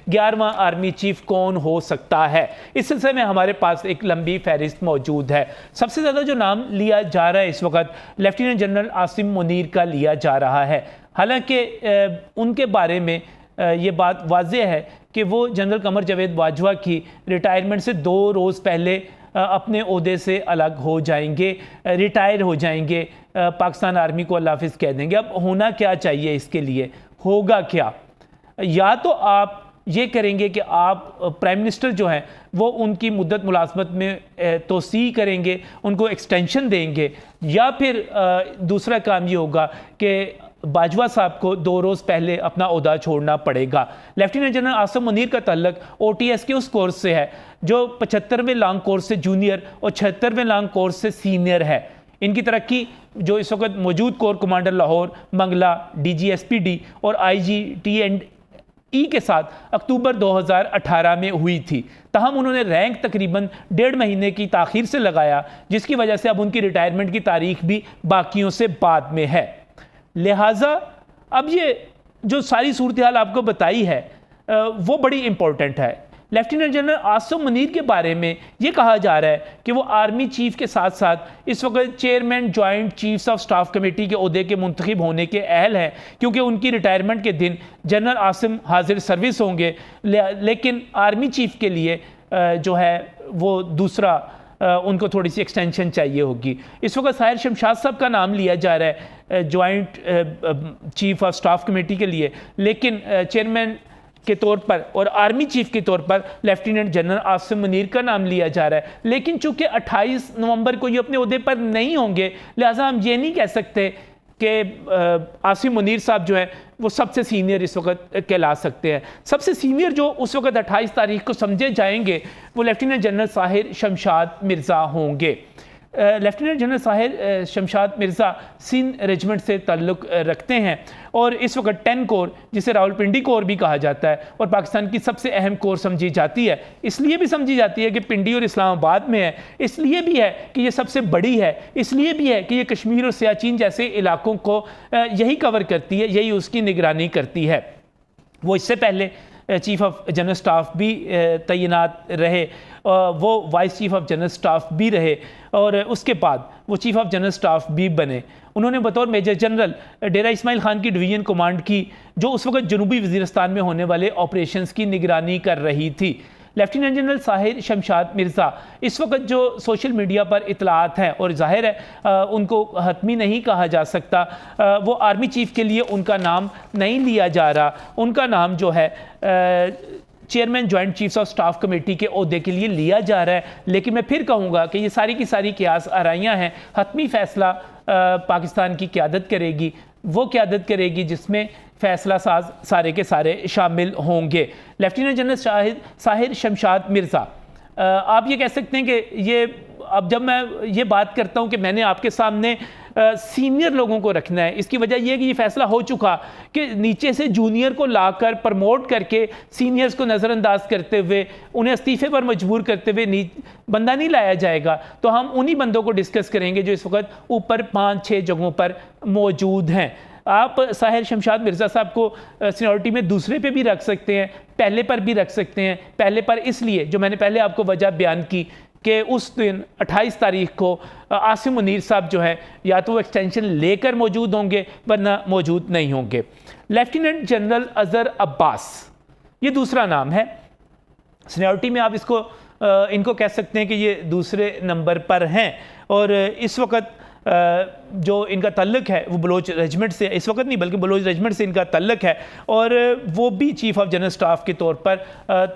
11वां army chief कौन हो सकता है। इस सिलसिले में हमारे पास एक लंबी फहरिस्त मौजूद है। सबसे ज़्यादा जो नाम लिया जा रहा है इस वक्त लेफ्टिनेंट जनरल आसिम मुनीर का लिया जा रहा है। हालांकि उनके बारे में ये बात वाज़ेह है कि वो जनरल कमर जावेद बाजवा की रिटायरमेंट से 2 रोज़ पहले अपने ओहदे से अलग हो जाएंगे, रिटायर हो जाएंगे, पाकिस्तान आर्मी को अल्लाह हाफ़िज़ कह देंगे। अब होना क्या चाहिए, इसके लिए होगा क्या? या तो आप ये करेंगे कि आप प्राइम मिनिस्टर जो हैं वो उनकी मुद्दत मुलाजमत में तोसी करेंगे, उनको एक्सटेंशन देंगे, या फिर दूसरा काम ये होगा कि बाजवा साहब को 2 रोज़ पहले अपना ओहदा छोड़ना पड़ेगा। लेफ्टिनेंट जनरल आसिम मुनीर का तल्लक OTS के उस कोर्स से है जो 75वें लॉन्ग कोर्स से जूनियर और 76वें लॉन्ग कोर्स से सीनियर है। इनकी तरक्की जो इस वक्त मौजूद corps commander Lahore, Mangla, DGSPD और IGT&E के साथ अक्टूबर 2018 में हुई थी। तहम उन्होंने रैंक तकरीबन 1.5 महीने की ताख़ीर से लगाया, जिसकी वजह से अब उनकी रिटायरमेंट की तारीख भी बाकियों से बाद में है। लिहाजा अब ये जो सारी सूरत हाल आपको बताई है वो बड़ी इंपॉर्टेंट है। लेफ्टिनेंट जनरल आसिम मुनीर के बारे में ये कहा जा रहा है कि वो आर्मी चीफ के साथ साथ इस वक्त chairman joint chiefs of staff committee के ओहदे के मुंतखब होने के अहल हैं, क्योंकि उनकी रिटायरमेंट के दिन जनरल आसिम हाजिर सर्विस होंगे। लेकिन आर्मी चीफ के लिए जो है वो दूसरा उनको थोड़ी सी एक्सटेंशन चाहिए होगी। इस वक्त साहिर शमशाद साहब का नाम लिया जा रहा है joint chief of staff committee के लिए, लेकिन चेयरमैन के तौर पर और आर्मी चीफ के तौर पर लेफ्टिनेंट जनरल आसिम मुनीर का नाम लिया जा रहा है। लेकिन चूंकि 28 नवंबर को ये अपने ओहदे पर नहीं होंगे, लिहाजा हम ये नहीं कह सकते कि आसिम मुनीर साहब जो है वो सबसे सीनियर इस वक्त कहला सकते हैं। सबसे सीनियर जो उस वक्त 28 तारीख को समझे जाएंगे वो लेफ्टिनेंट जनरल साहिर शमशाद मिर्ज़ा होंगे। Lieutenant general Sahir Shamshad Mirza Sindh regiment से ताल्लुक़ रखते हैं और इस वक्त 10 कोर, जिसे रावलपिंडी कोर भी कहा जाता है और पाकिस्तान की सबसे अहम कोर समझी जाती है। इसलिए भी समझी जाती है कि पिंडी और इस्लामाबाद में है, इसलिए भी है कि ये सबसे बड़ी है, इसलिए भी है कि ये कश्मीर और सियाचिन जैसे इलाकों को यही कवर करती है, यही उसकी निगरानी करती है। वो इससे पहले चीफ ऑफ जनरल स्टाफ भी तैनात रहे, वो vice chief of general staff भी रहे और उसके बाद वो चीफ ऑफ जनरल स्टाफ भी बने। उन्होंने बतौर मेजर जनरल डेरा इस्माइल खान की डिवीज़न कमांड की, जो उस वक्त जनूबी वज़ीरिस्तान में होने वाले ऑपरेशंस की निगरानी कर रही थी। लेफ्टिनेंट जनरल साहिर शमशाद मिर्ज़ा इस वक्त जो सोशल मीडिया पर इतलात हैं, और जाहिर है उनको हतमी नहीं कहा जा सकता, वो आर्मी चीफ के लिए उनका नाम नहीं लिया जा रहा, उनका नाम जो है chairman joint chiefs of staff committee के ओहदे के लिए लिया जा रहा है। लेकिन मैं फिर कहूँगा कि ये सारी की सारी क़ियास आराइयाँ हैं। हतमी फ़ैसला पाकिस्तान की क़यादत करेगी, वो क़यादत करेगी जिसमें फ़ैसला साज सारे के सारे शामिल होंगे। लेफ्टिनेंट जनरल साहिर शमशाद मिर्ज़ा, आप ये कह सकते हैं कि ये, अब जब मैं ये बात करता हूँ कि मैंने आपके सामने सीनियर लोगों को रखना है, इसकी वजह यह है कि ये फैसला हो चुका कि नीचे से जूनियर को लाकर प्रमोट करके सीनियर्स को नज़रअंदाज करते हुए उन्हें इस्तीफे पर मजबूर करते हुए बंदा नहीं लाया जाएगा। तो हम उन्हीं बंदों को डिस्कस करेंगे जो इस वक्त ऊपर 5-6 जगहों पर मौजूद हैं। आप साहिर शमशाद मिर्ज़ा साहब को सीनियरिटी में दूसरे पे भी रख सकते हैं, पहले पर भी रख सकते हैं। पहले पर इसलिए, जो मैंने पहले आपको वजह बयान की कि उस दिन 28 तारीख को आसिम मुनीर साहब जो है या तो वो एक्सटेंशन लेकर मौजूद होंगे वरना मौजूद नहीं होंगे। लेफ्टिनेंट जनरल अज़हर अब्बास, ये दूसरा नाम है। सीनियरिटी में आप इनको कह सकते हैं कि ये दूसरे नंबर पर हैं और इस वक्त जो इनका तल्लक है वो बलोच रेजिमेंट से, इस वक्त नहीं बल्कि बलोच रेजिमेंट से इनका तल्लक है और वो भी चीफ ऑफ जनरल स्टाफ के तौर पर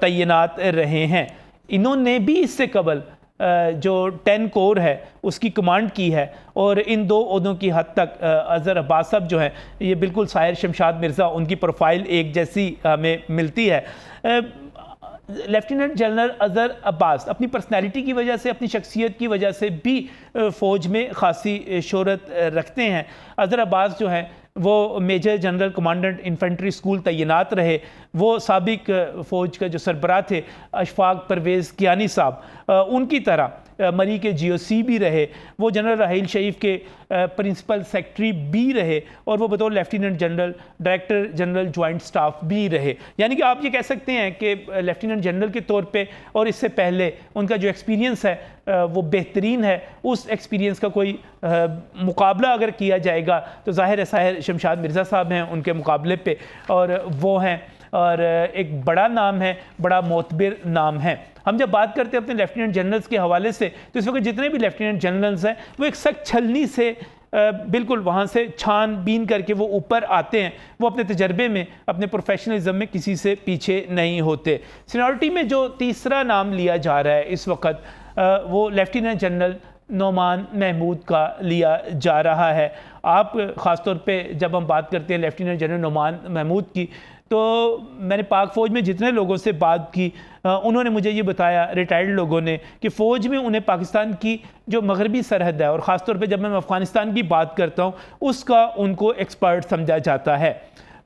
तैनात रहे हैं। इन्होंने भी इससे कबल जो 10 कोर है उसकी कमांड की है और इन 2 ओहदों की हद तक अज़हर अब्बास साहब जो है ये बिल्कुल साहिर शमशाद मिर्ज़ा, उनकी प्रोफाइल एक जैसी हमें मिलती है। लेफ्टिनेंट जनरल अज़हर अब्बास अपनी पर्सनैलिटी की वजह से, अपनी शख्सियत की वजह से भी फ़ौज में ख़ासी शोहरत रखते हैं। अज़हर अब्बास जो हैं वो major general commandant infantry school तैनात रहे। वो साबिक फ़ौज का जो सरबराह थे अशफाक परवेज़ कियानी साहब, उनकी तरह मरी के GOC भी रहे, वो जनरल राहील शरीफ के प्रिंसिपल सेक्रेटरी भी रहे और वो बतौर lieutenant general director general joint staff भी रहे। यानी कि आप ये कह सकते हैं कि लेफ्टिनेंट जनरल के तौर पे और इससे पहले उनका जो एक्सपीरियंस है वो बेहतरीन है। उस एक्सपीरियंस का कोई मुकाबला अगर किया जाएगा तो ज़ाहिर है साहिर शमशाद मिर्ज़ा साहब हैं उनके मुकाबले पे, और वो हैं और एक बड़ा नाम है, बड़ा मोतबर नाम है। हम जब बात करते हैं अपने लेफ्टिनेंट जनरल्स के हवाले से तो इस वक्त जितने भी लेफ्टिनेंट जनरल्स हैं वो एक सख्त छलनी से बिल्कुल वहाँ से छानबीन करके वो ऊपर आते हैं। वो अपने तजर्बे में, अपने प्रोफेशनलिज्म में किसी से पीछे नहीं होते। सीनियरिटी में जो तीसरा नाम लिया जा रहा है इस वक्त वो लेफ्टिनेंट जनरल नोमान महमूद का लिया जा रहा है। आप ख़ास तौर पे जब हम बात करते हैं लेफ्टिनेंट जनरल नोमान महमूद की, तो मैंने पाक फ़ौज में जितने लोगों से बात की उन्होंने मुझे ये बताया, रिटायर्ड लोगों ने, कि फ़ौज में उन्हें पाकिस्तान की जो मगरबी सरहद है और ख़ास तौर पे जब मैं अफ़गानिस्तान की बात करता हूँ उसका उनको एक्सपर्ट समझा जाता है।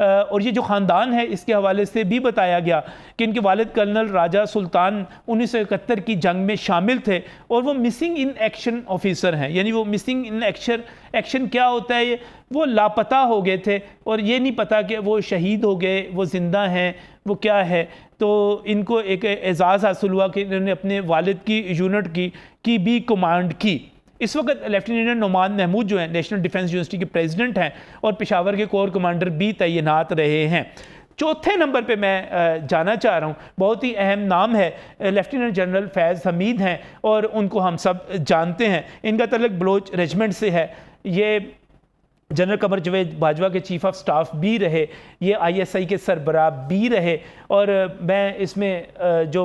और ये जो ख़ानदान है इसके हवाले से भी बताया गया कि इनके वालिद कर्नल राजा सुल्तान 1971 की जंग में शामिल थे और वो मिसिंग इन एक्शन ऑफिसर हैं। यानी वो मिसिंग इन एक्शन क्या होता है, ये वो लापता हो गए थे और ये नहीं पता कि वो शहीद हो गए, वो ज़िंदा हैं, वो क्या है। तो इनको एक एजाज़ हासिल हुआ कि इन्होंने अपने वालिद की यूनिट की भी कमांड की। इस वक्त लेफ्टिनेंट नोमान महमूद जो है नेशनल डिफेंस यूनिवर्सिटी के प्रेसिडेंट हैं और पेशावर के कोर कमांडर भी तैनात रहे हैं। चौथे नंबर पे मैं जाना चाह रहा हूँ, बहुत ही अहम नाम है, लेफ्टिनेंट जनरल फैज़ हमीद हैं और उनको हम सब जानते हैं। इनका तल्लुक बलोच रेजिमेंट से है। ये जनरल कमर जवेद बाजवा के चीफ ऑफ स्टाफ भी रहे, ये ISI के सरबराह भी रहे। और मैं इसमें जो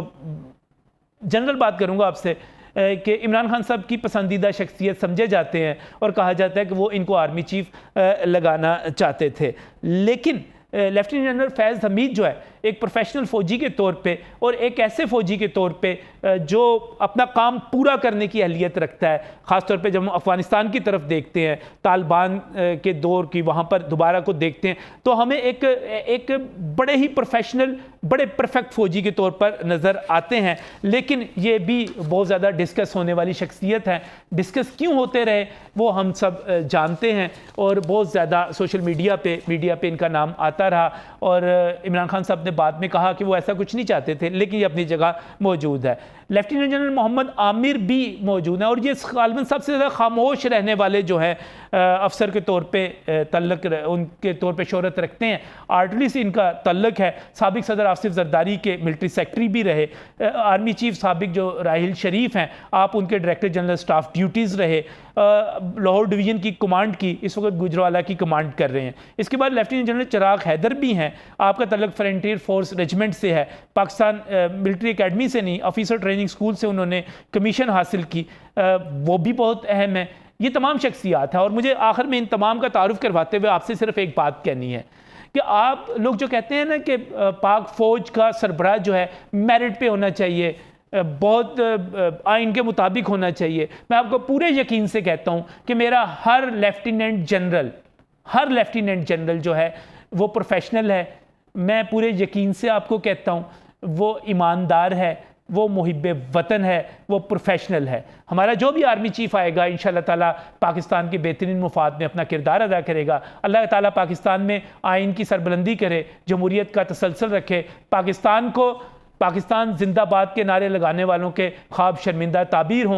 जनरल बात करूँगा आपसे कि इमरान खान साहब की पसंदीदा शख्सियत समझे जाते हैं और कहा जाता है कि वो इनको आर्मी चीफ लगाना चाहते थे। लेकिन लेफ्टिनेंट जनरल फैज़ हमीद जो है एक प्रोफेशनल फ़ौजी के तौर पे और एक ऐसे फ़ौजी के तौर पे जो अपना काम पूरा करने की अहलियत रखता है। ख़ास तौर पे जब हम अफ़गानिस्तान की तरफ देखते हैं, तालिबान के दौर की वहाँ पर दोबारा को देखते हैं, तो हमें एक बड़े ही प्रोफेशनल, बड़े परफेक्ट फ़ौजी के तौर पर नज़र आते हैं। लेकिन ये भी बहुत ज़्यादा डिस्कस होने वाली शख्सियत है। डिस्कस क्यों होते रहे वो हम सब जानते हैं और बहुत ज़्यादा सोशल मीडिया पे इनका नाम आता रहा। और इमरान खान साहब ने बाद में कहा कि वो ऐसा कुछ नहीं चाहते थे, लेकिन ये अपनी जगह मौजूद है। लेफ्टिनेंट जनरल मोहम्मद आमिर भी मौजूद हैं और ये गालिबन सबसे ज़्यादा खामोश रहने वाले जो है अफसर के तौर पे तल्लक उनके तौर पे शोहरत रखते हैं। आर्टिलरी से इनका तल्लक है। साबिक सदर आसिफ जरदारी के मिलिट्री सेक्रेटरी भी रहे। आर्मी चीफ साबिक जो राहील शरीफ हैं, आप उनके डायरेक्टर जनरल स्टाफ ड्यूटीज़ रहे। लाहौर डिवीज़न की कमांड की इस वक्त गुजरावाला की कमांड कर रहे हैं। इसके बाद लेफ्टिनेंट जनरल चिराग हैदर भी हैं, आपका तल्लक फ्रंटियर फोर्स रेजिमेंट से है। पाकिस्तान मिलिट्री एकेडमी से नहीं, ऑफिसर ट्रेनिंग स्कूल से उन्होंने कमीशन हासिल की, वो भी बहुत अहम है। ये तमाम शख्सियात हैं और मुझे आखिर में इन तमाम का तारुफ करवाते हुए आपसे सिर्फ एक बात कहनी है कि आप लोग जो कहते हैं ना कि पाक फ़ौज का सरबराह जो है मेरिट पे होना चाहिए, बहुत आइन के मुताबिक होना चाहिए, मैं आपको पूरे यकीन से कहता हूं कि मेरा हर लेफ्टिनेंट जनरल जो है वो प्रोफेशनल है। मैं पूरे यकीन से आपको कहता हूं वो ईमानदार है, वो मुहिब्बे वतन है, वो प्रोफेशनल है। हमारा जो भी आर्मी चीफ आएगा इंशाअल्लाह ताला पाकिस्तान के बेहतरीन मुफाद में अपना किरदार अदा करेगा। अल्लाह ताला पाकिस्तान में आइन की सरबुलंदी करे, जमहूरियत का तसलसल रखे, पाकिस्तान जिंदाबाद के नारे लगाने वालों के ख्वाब शर्मिंदा ताबीर हों।